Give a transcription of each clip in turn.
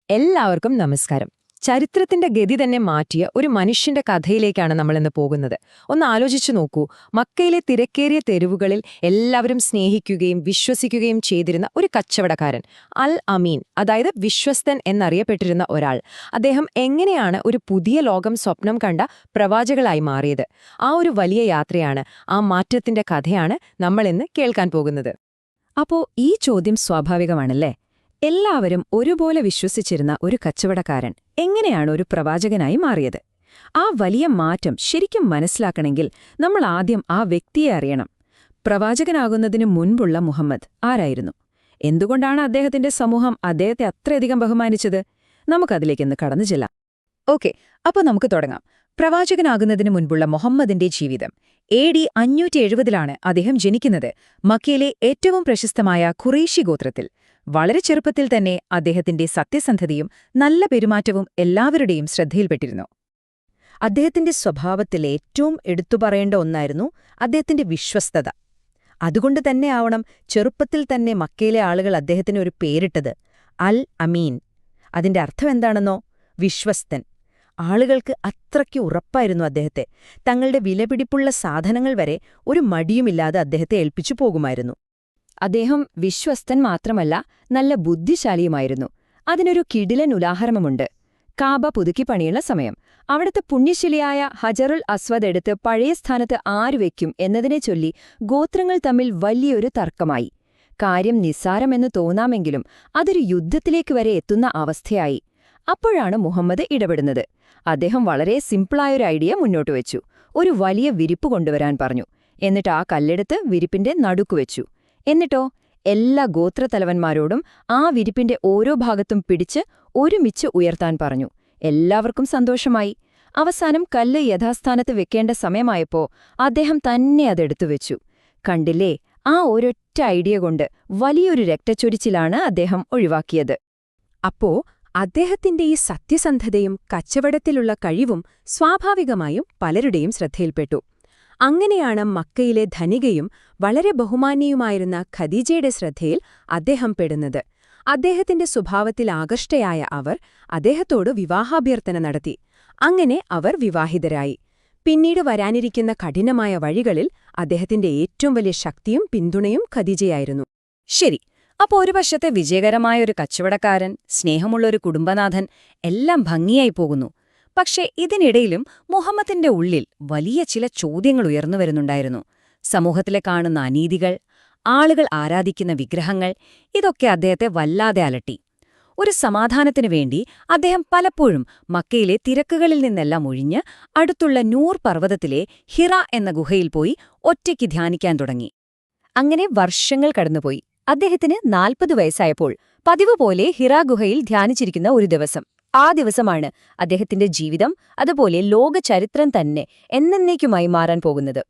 എല്ലാവർക്കും നമസ്കാരം. ചരിത്രത്തിന്റെ ഗതി തന്നെ മാറ്റിയ ഒരു മനുഷ്യന്റെ കഥയിലേക്കാണ് നമ്മളിന്ന് പോകുന്നത്. ഒന്ന് ആലോചിച്ചു നോക്കൂ. മക്കയിലെ തിരക്കേറിയ തെരുവുകളിൽ എല്ലാവരും സ്നേഹിക്കുകയും വിശ്വസിക്കുകയും ചെയ്തിരുന്ന ഒരു കച്ചവടക്കാരൻ, അൽ അമീൻ, അതായത് വിശ്വസ്തൻ എന്നറിയപ്പെട്ടിരുന്ന ഒരാൾ. അദ്ദേഹം എങ്ങനെയാണ് ഒരു പുതിയ ലോകം സ്വപ്നം കണ്ട പ്രവാചകളായി മാറിയത്? ആ ഒരു വലിയ യാത്രയാണ്, ആ മാറ്റത്തിന്റെ കഥയാണ് നമ്മളിന്ന് കേൾക്കാൻ പോകുന്നത്. അപ്പോ ഈ ചോദ്യം സ്വാഭാവികമാണല്ലേ? എല്ലാവരും ഒരുപോലെ വിശ്വസിച്ചിരുന്ന ഒരു കച്ചവടക്കാരൻ എങ്ങനെയാണ് ഒരു പ്രവാചകനായി മാറിയത്? ആ വലിയ മാറ്റം ശരിക്കും മനസ്സിലാക്കണമെങ്കിൽ നമ്മൾ ആദ്യം ആ വ്യക്തിയെ അറിയണം. പ്രവാചകനാകുന്നതിനു മുൻപുള്ള മുഹമ്മദ് ആരായിരുന്നു? എന്തുകൊണ്ടാണ് അദ്ദേഹത്തിന്റെ സമൂഹം അദ്ദേഹത്തെ അത്രയധികം ബഹുമാനിച്ചത്? നമുക്കതിലേക്കൊന്ന് കടന്നു ചെല്ലാം. ഓക്കെ, അപ്പോൾ നമുക്ക് തുടങ്ങാം. പ്രവാചകനാകുന്നതിനു മുൻപുള്ള മുഹമ്മദിന്റെ ജീവിതം AD 570 അദ്ദേഹം ജനിക്കുന്നത് മക്കയിലെ ഏറ്റവും പ്രശസ്തമായ ഖുറൈശി ഗോത്രത്തിൽ. വളരെ ചെറുപ്പത്തിൽ തന്നെ അദ്ദേഹത്തിന്റെ സത്യസന്ധതയും നല്ല പെരുമാറ്റവും എല്ലാവരുടെയും ശ്രദ്ധയിൽപ്പെട്ടിരുന്നു. അദ്ദേഹത്തിന്റെ സ്വഭാവത്തിൽ ഏറ്റവും എടുത്തുപറയേണ്ട ഒന്നായിരുന്നു അദ്ദേഹത്തിന്റെ വിശ്വസ്തത. അതുകൊണ്ട് തന്നെ ആവണം ചെറുപ്പത്തിൽ തന്നെ മക്കയിലെ ആളുകൾ അദ്ദേഹത്തിന് ഒരു പേരിട്ടത്, അൽ അമീൻ. അതിന്റെ അർത്ഥം എന്താണെന്നോ? വിശ്വസ്തൻ. ആളുകൾക്ക് അത്രയ്ക്ക് ഉറപ്പായിരുന്നു അദ്ദേഹത്തെ. തങ്ങളുടെ വിലപിടിപ്പുള്ള സാധനങ്ങൾ വരെ ഒരു മടിയുമില്ലാതെ അദ്ദേഹത്തെ ഏൽപ്പിച്ചു പോകുമായിരുന്നു. അദ്ദേഹം വിശ്വസ്തൻ മാത്രമല്ല, നല്ല ബുദ്ധിശാലിയുമായിരുന്നു. അതിനൊരു കിടിലൻ ഉദാഹരണമുണ്ട്. കാബ പുതുക്കിപ്പണിയുള്ള സമയം അവിടുത്തെ പുണ്യശിലയായ ഹജറുൽ അസ്വദ് എടുത്ത് പഴയ സ്ഥാനത്ത് ആരുവെക്കും എന്നതിനെ ചൊല്ലി ഗോത്രങ്ങൾ തമ്മിൽ വലിയൊരു തർക്കമായി. കാര്യം നിസ്സാരമെന്ന് തോന്നാമെങ്കിലും അതൊരു യുദ്ധത്തിലേക്ക് വരെ എത്തുന്ന അവസ്ഥയായി. അപ്പോഴാണ് മുഹമ്മദ് ഇടപെടുന്നത്. അദ്ദേഹം വളരെ സിംപിളായൊരു ഐഡിയ മുന്നോട്ടുവെച്ചു. ഒരു വലിയ വിരിപ്പ് കൊണ്ടുവരാൻ പറഞ്ഞു. എന്നിട്ട് ആ കല്ലെടുത്ത് വിരിപ്പിന്റെ നടുക്കുവെച്ചു. എന്നിട്ടോ എല്ലാ ഗോത്രത്തലവന്മാരോടും ആ വിരിപ്പിന്റെ ഓരോ ഭാഗത്തും പിടിച്ച് ഒരുമിച്ച് ഉയർത്താൻ പറഞ്ഞു. എല്ലാവർക്കും സന്തോഷമായി. അവസാനം കല്ല് യഥാസ്ഥാനത്ത് വെക്കേണ്ട സമയമായപ്പോ അദ്ദേഹം തന്നെ അതെടുത്തുവെച്ചു. കണ്ടില്ലേ, ആ ഒരൊറ്റ ഐഡിയ കൊണ്ട് വലിയൊരു രക്തച്ചൊരിച്ചിലാണ് അദ്ദേഹം ഒഴിവാക്കിയത്. അപ്പോ അദ്ദേഹത്തിന്റെ ഈ സത്യസന്ധതയും കച്ചവടത്തിലുള്ള കഴിവും സ്വാഭാവികമായും പലരുടെയും ശ്രദ്ധയിൽപ്പെട്ടു. അങ്ങനെയാണ് മക്കയിലെ ധനികയും വളരെ ബഹുമാന്യയുമായിരുന്ന ഖദീജയുടെ ശ്രദ്ധയിൽ അദ്ദേഹം പെടുന്നത്. അദ്ദേഹത്തിന്റെ സ്വഭാവത്തിൽ ആകർഷ്ടയായ അവർ അദ്ദേഹത്തോട് വിവാഹാഭ്യർത്ഥന നടത്തി. അങ്ങനെ അവർ വിവാഹിതരായി. പിന്നീട് വരാനിരിക്കുന്ന കഠിനമായ വഴികളിൽ അദ്ദേഹത്തിന്റെ ഏറ്റവും വലിയ ശക്തിയും പിന്തുണയും ഖദീജയായിരുന്നു. ശരി, അപ്പോ ഒരു വശത്തെ വിജയകരമായൊരു കച്ചവടക്കാരൻ, സ്നേഹമുള്ളൊരു കുടുംബനാഥൻ, എല്ലാം ഭംഗിയായി പോകുന്നു. പക്ഷേ ഇതിനിടയിലും മുഹമ്മദിന്റെ ഉള്ളിൽ വലിയ ചില ചോദ്യങ്ങൾ ഉയർന്നുവരുന്നുണ്ടായിരുന്നു. സമൂഹത്തിലെ കാണുന്ന അനീതികൾ, ആളുകൾ ആരാധിക്കുന്ന വിഗ്രഹങ്ങൾ, ഇതൊക്കെ അദ്ദേഹത്തെ വല്ലാതെ അലട്ടി. ഒരു സമാധാനത്തിനു വേണ്ടി അദ്ദേഹം പലപ്പോഴും മക്കയിലെ തിരക്കുകളിൽ നിന്നെല്ലാം ഒഴിഞ്ഞ് അടുത്തുള്ള നൂർ പർവ്വതത്തിലെ ഹിറ എന്ന ഗുഹയിൽ പോയി ഒറ്റയ്ക്ക് ധ്യാനിക്കാൻ തുടങ്ങി. അങ്ങനെ വർഷങ്ങൾ കടന്നുപോയി. അദ്ദേഹത്തിന് 40 വയസ്സായപ്പോൾ പതിവ് പോലെ ഹിറ ഗുഹയിൽ ധ്യാനിച്ചിരിക്കുന്ന ഒരു ദിവസം. ആ ദിവസമാണ് അദ്ദേഹത്തിന്റെ ജീവിതം, അതുപോലെ ലോക ചരിത്രം തന്നെ എന്നേക്കുമായി മാറാൻ പോകുന്നത്.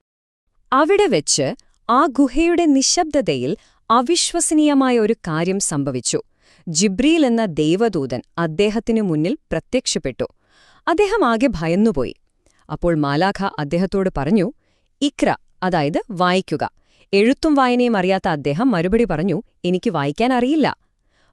അവിടെ വെച്ച് ആ ഗുഹയുടെ നിശബ്ദതയിൽ അവിശ്വസനീയമായ ഒരു കാര്യം സംഭവിച്ചു. ജിബ്രീൽ എന്ന ദൈവദൂതൻ അദ്ദേഹത്തിനു മുന്നിൽ പ്രത്യക്ഷപ്പെട്ടു. അദ്ദേഹം ആകെ ഭയന്നുപോയി. അപ്പോൾ മാലാഖ അദ്ദേഹത്തോട് പറഞ്ഞു, ഇക്ര, അതായത് വായിക്കുക. എഴുത്തും വായനയും അറിയാത്ത അദ്ദേഹം മറുപടി പറഞ്ഞു, എനിക്ക് വായിക്കാൻ അറിയില്ല.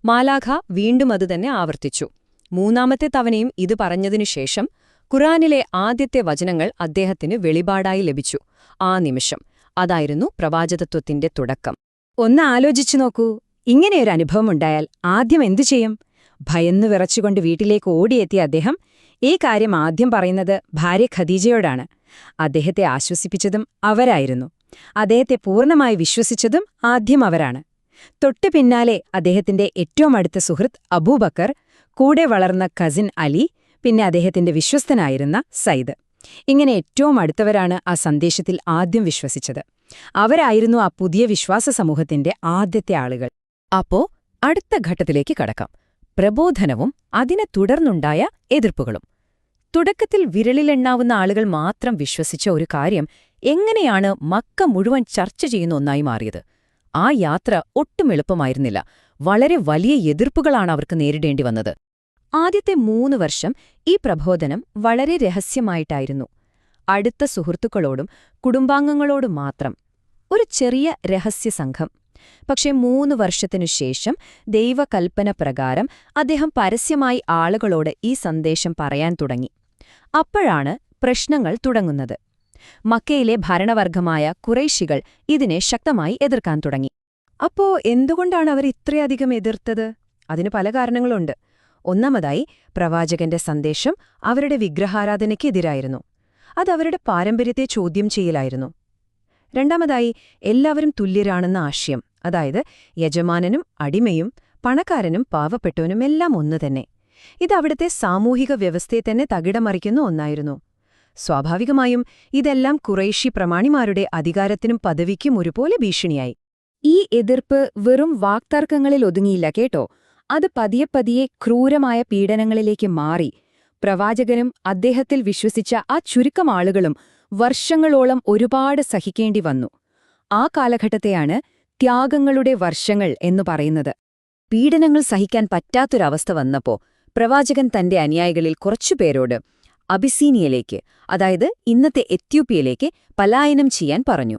മാലാഖ വീണ്ടും അതുതന്നെ ആവർത്തിച്ചു. മൂന്നാമത്തെ തവണയും ഇത് പറഞ്ഞതിനുശേഷം ഖുറാനിലെ ആദ്യത്തെ വചനങ്ങൾ അദ്ദേഹത്തിന് വെളിപാടായി ലഭിച്ചു. ആ നിമിഷം, അതായിരുന്നു പ്രവാചകത്വത്തിന്റെ തുടക്കം. ഒന്ന് ആലോചിച്ചു നോക്കൂ. ഇങ്ങനെയൊരു അനുഭവമുണ്ടായാൽ ആദ്യം എന്തു ചെയ്യും? ഭയന്നു വിറച്ചുകൊണ്ട് വീട്ടിലേക്ക് ഓടിയെത്തിയ അദ്ദേഹം ഈ കാര്യം ആദ്യം പറയുന്നത് ഭാര്യ ഖദീജയോടാണ്. അദ്ദേഹത്തെ ആശ്വസിപ്പിച്ചതും അവരായിരുന്നു. അദ്ദേഹത്തെ പൂർണ്ണമായി വിശ്വസിച്ചതും ആദ്യം അവരാണ്. തൊട്ടു പിന്നാലെ അദ്ദേഹത്തിന്റെ ഏറ്റവും അടുത്ത സുഹൃത്ത് അബൂബക്കർ, കൂടെ വളർന്ന കസിൻ അലി, പിന്നെ അദ്ദേഹത്തിന്റെ വിശ്വസ്തനായിരുന്ന സയ്ദ്. ഇങ്ങനെ ഏറ്റവും അടുത്തവരാണ് ആ സന്ദേശത്തിൽ ആദ്യം വിശ്വസിച്ചത്. അവരായിരുന്നു ആ പുതിയ വിശ്വാസ സമൂഹത്തിന്റെ ആദ്യത്തെ ആളുകൾ. അപ്പോ അടുത്ത ഘട്ടത്തിലേക്ക് കടക്കാം. പ്രബോധനവും അതിനെ തുടർന്നുണ്ടായ എതിർപ്പുകളും. തുടക്കത്തിൽ വിരലിലെണ്ണാവുന്ന ആളുകൾ മാത്രം വിശ്വസിച്ച ഒരു കാര്യം എങ്ങനെയാണ് മക്ക മുഴുവൻ ചർച്ച ചെയ്യുന്ന ഒന്നായി മാറിയത്? ആ യാത്ര ഒട്ടും എളുപ്പമായിരുന്നില്ല. വളരെ വലിയ എതിർപ്പുകളാണ് അവർക്ക് നേരിടേണ്ടി വന്നത്. ആദ്യത്തെ 3 വർഷം ഈ പ്രബോധനം വളരെ രഹസ്യമായിട്ടായിരുന്നു. അടുത്ത സുഹൃത്തുക്കളോടും കുടുംബാംഗങ്ങളോടും മാത്രം. ഒരു ചെറിയ രഹസ്യസംഘം. പക്ഷേ 3 വർഷത്തിനു ശേഷം ദൈവകൽപ്പന പ്രകാരം അദ്ദേഹം പരസ്യമായി ആളുകളോട് ഈ സന്ദേശം പറയാൻ തുടങ്ങി. അപ്പോഴാണ് പ്രശ്നങ്ങൾ തുടങ്ങുന്നത്. മക്കയിലെ ഭരണവർഗമായ ഖുറൈശികൾ ഇതിനെ ശക്തമായി എതിർക്കാൻ തുടങ്ങി. അപ്പോ എന്തുകൊണ്ടാണ് അവർ ഇത്രയധികം എതിർത്തത്? അതിന് പല കാരണങ്ങളുണ്ട്. ഒന്നാമതായി, പ്രവാചകന്റെ സന്ദേശം അവരുടെ വിഗ്രഹാരാധനയ്ക്കെതിരായിരുന്നു. അതവരുടെ പാരമ്പര്യത്തെ ചോദ്യം ചെയ്യലായിരുന്നു. രണ്ടാമതായി, എല്ലാവരും തുല്യരാണെന്ന ആശയം, അതായത് യജമാനനും അടിമയും പണക്കാരനും പാവപ്പെട്ടവനും എല്ലാം ഒന്നുതന്നെ. ഇതവിടുത്തെ സാമൂഹിക വ്യവസ്ഥയെ തന്നെ തകിടമറിക്കുന്ന ഒന്നായിരുന്നു. സ്വാഭാവികമായും ഇതെല്ലാം ഖുറൈശി പ്രമാണിമാരുടെ അധികാരത്തിനും പദവിക്കും ഒരുപോലെ ഭീഷണിയായി. ഈ എതിർപ്പ് വെറും വാക്തർക്കങ്ങളിൽ ഒതുങ്ങിയില്ല കേട്ടോ. അത് പതിയെ ക്രൂരമായ പീഡനങ്ങളിലേക്ക് മാറി. പ്രവാചകനും അദ്ദേഹത്തിൽ വിശ്വസിച്ച ആ ചുരുക്കം ആളുകളും വർഷങ്ങളോളം ഒരുപാട് സഹിക്കേണ്ടി വന്നു. ആ കാലഘട്ടത്തെയാണ് ത്യാഗങ്ങളുടെ വർഷങ്ങൾ എന്നു പറയുന്നത്. പീഡനങ്ങൾ സഹിക്കാൻ പറ്റാത്തൊരവസ്ഥ വന്നപ്പോ പ്രവാചകൻ തന്റെ അനുയായികളിൽ കുറച്ചുപേരോട് അബിസീനിയയിലേക്ക്, അതായത് ഇന്നത്തെ എത്യോപ്യയിലേക്ക് പലായനം ചെയ്യാൻ പറഞ്ഞു.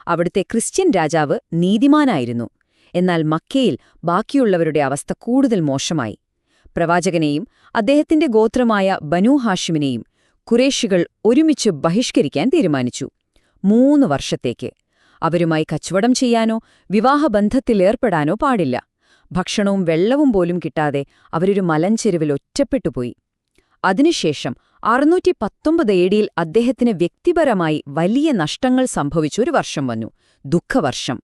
അവിടുത്തെ ക്രിസ്ത്യൻ രാജാവ് നീതിമാനായിരുന്നു. എന്നാൽ മക്കയിൽ ബാക്കിയുള്ളവരുടെ അവസ്ഥ കൂടുതൽ മോശമായി. പ്രവാചകനെയും അദ്ദേഹത്തിന്റെ ഗോത്രമായ ബനൂ ഹാഷിമിനെയും ഖുറേഷികൾ ഒരുമിച്ച് ബഹിഷ്കരിക്കാൻ തീരുമാനിച്ചു. 3 വർഷത്തേക്ക്. അവരുമായി കച്ചവടം ചെയ്യാനോ വിവാഹബന്ധത്തിലേർപ്പെടാനോ പാടില്ല. ഭക്ഷണവും വെള്ളവും പോലും കിട്ടാതെ അവരൊരു മലഞ്ചെരുവിൽ ഒറ്റപ്പെട്ടുപോയി. അതിനുശേഷം 619 AD അദ്ദേഹത്തിന് വ്യക്തിപരമായി വലിയ നഷ്ടങ്ങൾ സംഭവിച്ചൊരു വർഷം വന്നു, ദുഃഖവർഷം.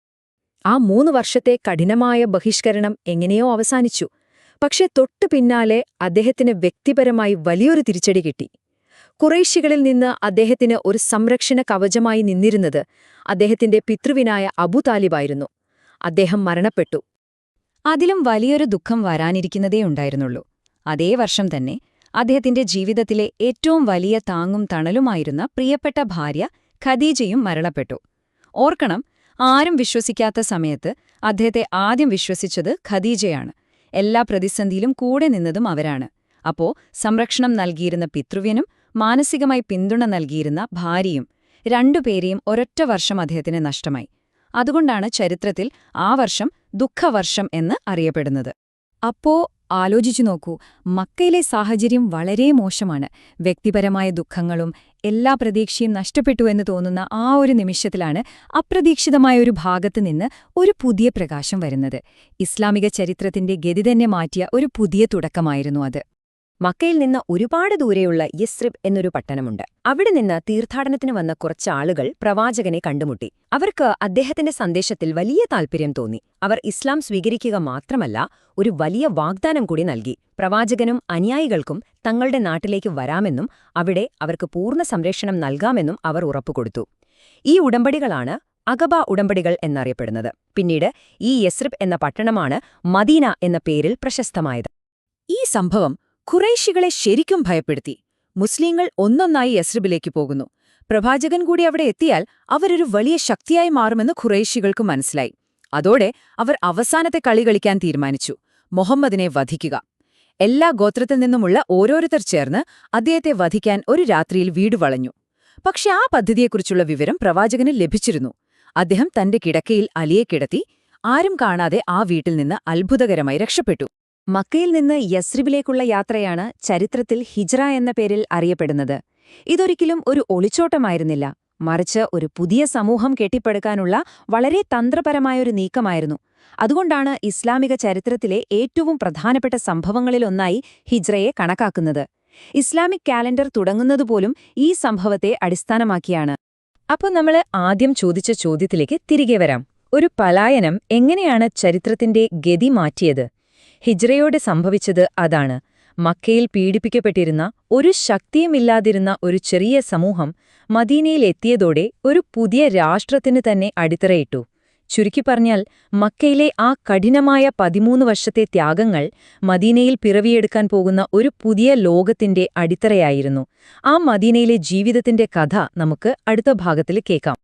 ആ 3 വർഷത്തെ കഠിനമായ ബഹിഷ്കരണം എങ്ങനെയോ അവസാനിച്ചു. പക്ഷെ തൊട്ടു പിന്നാലെ അദ്ദേഹത്തിന് വ്യക്തിപരമായി വലിയൊരു തിരിച്ചടി കിട്ടി. ഖുറൈശികളിൽ നിന്ന് അദ്ദേഹത്തിന് ഒരു സംരക്ഷണ കവചമായി നിന്നിരുന്നത് അദ്ദേഹത്തിന്റെ പിതൃവിനായ അബൂ താലിബായിരുന്നു. അദ്ദേഹം മരണപ്പെട്ടു. അതിലും വലിയൊരു ദുഃഖം വരാനിരിക്കുന്നതേ ഉണ്ടായിരുന്നുള്ളൂ. അതേ വർഷം തന്നെ അദ്ദേഹത്തിന്റെ ജീവിതത്തിലെ ഏറ്റവും വലിയ താങ്ങും തണലുമായിരുന്ന പ്രിയപ്പെട്ട ഭാര്യ ഖദീജയും മരണപ്പെട്ടു. ഓർക്കണം, ആരും വിശ്വസിക്കാത്ത സമയത്ത് അദ്ദേഹത്തെ ആദ്യം വിശ്വസിച്ചത് ഖദീജയാണ്. എല്ലാ പ്രതിസന്ധിയിലും കൂടെ നിന്നതും അവരാണ്. അപ്പോ സംരക്ഷണം നൽകിയിരുന്ന പിതൃവ്യനും മാനസികമായി പിന്തുണ നൽകിയിരുന്ന ഭാര്യയും, രണ്ടുപേരെയും ഒരൊറ്റ വർഷം അദ്ദേഹത്തിന് നഷ്ടമായി. അതുകൊണ്ടാണ് ചരിത്രത്തിൽ ആ വർഷം ദുഃഖവർഷം എന്ന് അറിയപ്പെടുന്നത്. അപ്പോ ആലോചിച്ചു നോക്കൂ, മക്കയിലെ സാഹചര്യം വളരെ മോശമാണ്. വ്യക്തിപരമായ ദുഃഖങ്ങളും എല്ലാ പ്രതീക്ഷയും നഷ്ടപ്പെട്ടു എന്ന് തോന്നുന്ന ആ ഒരു നിമിഷത്തിലാണ് അപ്രതീക്ഷിതമായ ഒരു ഭാഗത്ത് നിന്ന് ഒരു പുതിയ പ്രകാശം വരുന്നത്. ഇസ്ലാമിക ചരിത്രത്തിന്റെ ഗതി തന്നെ മാറ്റിയ ഒരു പുതിയ തുടക്കമായിരുന്നു അത്. മക്കയിൽ നിന്ന് ഒരുപാട് ദൂരെയുള്ള യസ്രിബ് എന്നൊരു പട്ടണമുണ്ട്. അവിടെ നിന്ന് തീർത്ഥാടനത്തിന് വന്ന കുറച്ച് ആളുകൾ പ്രവാചകനെ കണ്ടുമുട്ടി. അവർക്ക് അദ്ദേഹത്തിന്റെ സന്ദേശത്തിൽ വലിയ താൽപര്യം തോന്നി. അവർ ഇസ്ലാം സ്വീകരിക്കുക മാത്രമല്ല, ഒരു വലിയ വാഗ്ദാനം കൂടി നൽകി. പ്രവാചകനും അനുയായികൾക്കും തങ്ങളുടെ നാട്ടിലേക്ക് വരാമെന്നും അവിടെ അവർക്ക് പൂർണ്ണ സംരക്ഷണം നൽകാമെന്നും അവർ ഉറപ്പുകൊടുത്തു. ഈ ഉടമ്പടികളാണ് അഖബ ഉടമ്പടികൾ എന്നറിയപ്പെടുന്നത്. പിന്നീട് ഈ യസ്രിബ് എന്ന പട്ടണമാണ് മദീന എന്ന പേരിൽ പ്രശസ്തമായത്. ഈ സംഭവം ഖുറൈശികളെ ശരിക്കും ഭയപ്പെടുത്തി. മുസ്ലിങ്ങൾ ഒന്നൊന്നായി യസ്രിബിലേക്ക് പോകുന്നു. പ്രവാചകൻ കൂടി അവിടെ എത്തിയാൽ അവരൊരു വലിയ ശക്തിയായി മാറുമെന്ന് ഖുറൈശികൾക്ക് മനസ്സിലായി. അതോടെ അവർ അവസാനത്തെ കളി കളിക്കാൻ തീരുമാനിച്ചു: മുഹമ്മദിനെ വധിക്കുക. എല്ലാ ഗോത്രത്തിൽ നിന്നുമുള്ള ഓരോരുത്തർ ചേർന്ന് അദ്ദേഹത്തെ വധിക്കാൻ ഒരു രാത്രിയിൽ വീട് വളഞ്ഞു. പക്ഷെ ആ പദ്ധതിയെക്കുറിച്ചുള്ള വിവരം പ്രവാചകന് ലഭിച്ചിരുന്നു. അദ്ദേഹം തന്റെ കിടക്കയിൽ അലിയെ കിടത്തി ആരും കാണാതെ ആ വീട്ടിൽ നിന്ന് അത്ഭുതകരമായി രക്ഷപ്പെട്ടു. മക്കയിൽ നിന്ന് യസ്രിബിലേക്കുള്ള യാത്രയാണ് ചരിത്രത്തിൽ ഹിജ്റ എന്ന പേരിൽ അറിയപ്പെടുന്നത്. ഇതൊരിക്കലും ഒരു ഒളിച്ചോട്ടമായിരുന്നില്ല, മറിച്ച് ഒരു പുതിയ സമൂഹം കെട്ടിപ്പടുക്കാനുള്ള വളരെ തന്ത്രപരമായൊരു നീക്കമായിരുന്നു. അതുകൊണ്ടാണ് ഇസ്ലാമിക ചരിത്രത്തിലെ ഏറ്റവും പ്രധാനപ്പെട്ട സംഭവങ്ങളിലൊന്നായി ഹിജ്റയെ കണക്കാക്കുന്നത്. ഇസ്ലാമിക് കാലണ്ടർ തുടങ്ങുന്നതുപോലും ഈ സംഭവത്തെ അടിസ്ഥാനമാക്കിയാണ്. അപ്പോൾ നമ്മൾ ആദ്യം ചോദിച്ച ചോദ്യത്തിലേക്ക് തിരികെ വരാം. ഒരു പലായനം എങ്ങനെയാണ് ചരിത്രത്തിന്റെ ഗതി മാറ്റിയത്? ഹിജ്റയോടെ സംഭവിച്ചത് അതാണ്. മക്കയിൽ പീഡിപ്പിക്കപ്പെട്ടിരുന്ന, ഒരു ശക്തിയുമില്ലാതിരുന്ന ഒരു ചെറിയ സമൂഹം മദീനയിലെത്തിയതോടെ ഒരു പുതിയ രാഷ്ട്രത്തിന് തന്നെ അടിത്തറയിട്ടു. ചുരുക്കിപ്പറഞ്ഞാൽ, മക്കയിലെ ആ കഠിനമായ 13 വർഷത്തെ ത്യാഗങ്ങൾ മദീനയിൽ പിറവിയെടുക്കാൻ പോകുന്ന ഒരു പുതിയ ലോകത്തിന്റെ അടിത്തറയായിരുന്നു. ആ മദീനയിലെ ജീവിതത്തിന്റെ കഥ നമുക്ക് അടുത്ത ഭാഗത്തിൽ കേൾക്കാം.